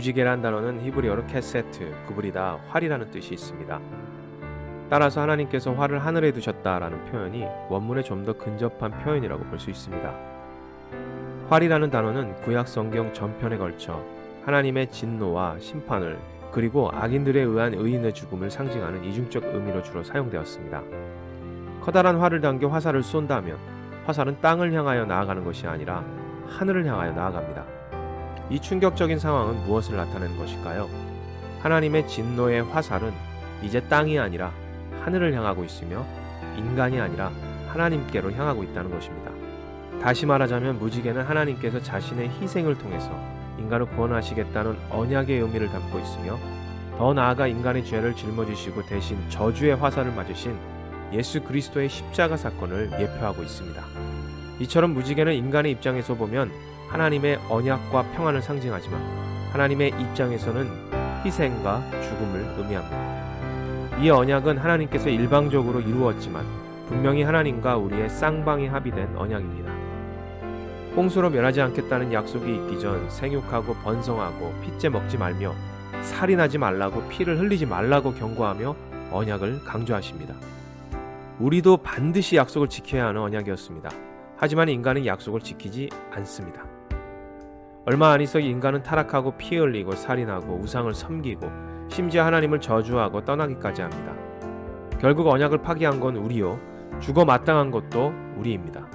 무지개란 단어는 히브리어로 케세트, 구부리다, 활이라는 뜻이 있습니다. 따라서 하나님께서 활을 하늘에 두셨다라는 표현이 원문에 좀 더 근접한 표현이라고 볼 수 있습니다. 활이라는 단어는 구약 성경 전편에 걸쳐 하나님의 진노와 심판을 그리고 악인들에 의한 의인의 죽음을 상징하는 이중적 의미로 주로 사용되었습니다. 커다란 활을 당겨 화살을 쏜다면 화살은 땅을 향하여 나아가는 것이 아니라 하늘을 향하여 나아갑니다. 이 충격적인 상황은 무엇을 나타내는 것일까요? 하나님의 진노의 화살은 이제 땅이 아니라 하늘을 향하고 있으며 인간이 아니라 하나님께로 향하고 있다는 것입니다. 다시 말하자면 무지개는 하나님께서 자신의 희생을 통해서 인간을 구원하시겠다는 언약의 의미를 담고 있으며 더 나아가 인간의 죄를 짊어지시고 대신 저주의 화살을 맞으신 예수 그리스도의 십자가 사건을 예표하고 있습니다. 이처럼 무지개는 인간의 입장에서 보면 하나님의 언약과 평안을 상징하지만 하나님의 입장에서는 희생과 죽음을 의미합니다. 이 언약은 하나님께서 일방적으로 이루었지만 분명히 하나님과 우리의 쌍방이 합의된 언약입니다. 홍수로 멸하지 않겠다는 약속이 있기 전 생육하고 번성하고 핏째 먹지 말며 살인하지 말라고 피를 흘리지 말라고 경고하며 언약을 강조하십니다. 우리도 반드시 약속을 지켜야 하는 언약이었습니다. 하지만 인간은 약속을 지키지 않습니다. 얼마 안 있어 인간은 타락하고 피 흘리고 살인하고 우상을 섬기고 심지어 하나님을 저주하고 떠나기까지 합니다. 결국 언약을 파기한 건 우리요, 죽어 마땅한 것도 우리입니다.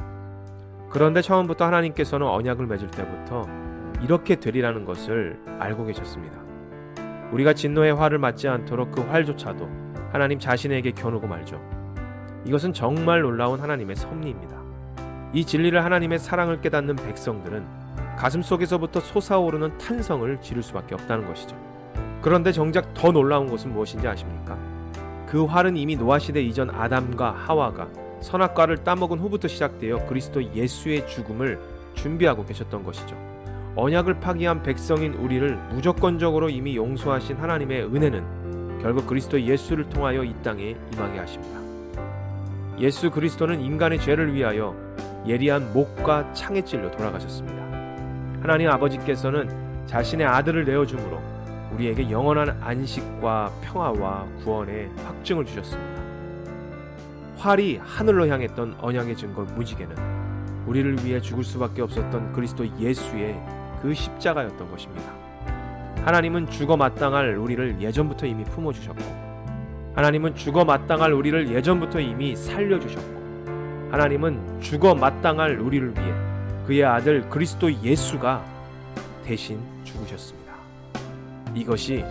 그런데 처음부터 하나님께서는 언약을 맺을 때부터 이렇게 되리라는 것을 알고 계셨습니다. 우리가 진노의 활을 맞지 않도록 그 활조차도 하나님 자신에게 겨누고 말죠. 이것은 정말 놀라운 하나님의 섭리입니다. 이 진리를 하나님의 사랑을 깨닫는 백성들은 가슴속에서부터 솟아오르는 탄성을 지를 수밖에 없다는 것이죠. 그런데 정작 더 놀라운 것은 무엇인지 아십니까? 그 활은 이미 노아시대 이전 아담과 하와가 선악과를 따먹은 후부터 시작되어 그리스도 예수의 죽음을 준비하고 계셨던 것이죠. 언약을 파기한 백성인 우리를 무조건적으로 이미 용서하신 하나님의 은혜는 결국 그리스도 예수를 통하여 이 땅에 임하게 하십니다. 예수 그리스도는 인간의 죄를 위하여 예리한 목과 창에 찔려 돌아가셨습니다. 하나님 아버지께서는 자신의 아들을 내어줌으로 우리에게 영원한 안식과 평화와 구원의 확증을 주셨습니다. 활이 하늘로 향했던 언약의 증거 무지개는 우리를 위해 죽을 수밖에 없었던 그리스도 예수의 그 십자가였던 것입니다. 하나님은 죽어 마땅할 우리를 예전부터 이미 품어주셨고, 하나님은 죽어 마땅할 우리를 예전부터 이미 살려주셨고, 하나님은 죽어 마땅할 우리를 위해 그의 아들 그리스도 예수가 대신 죽으셨습니다. 이것이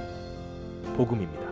복음입니다.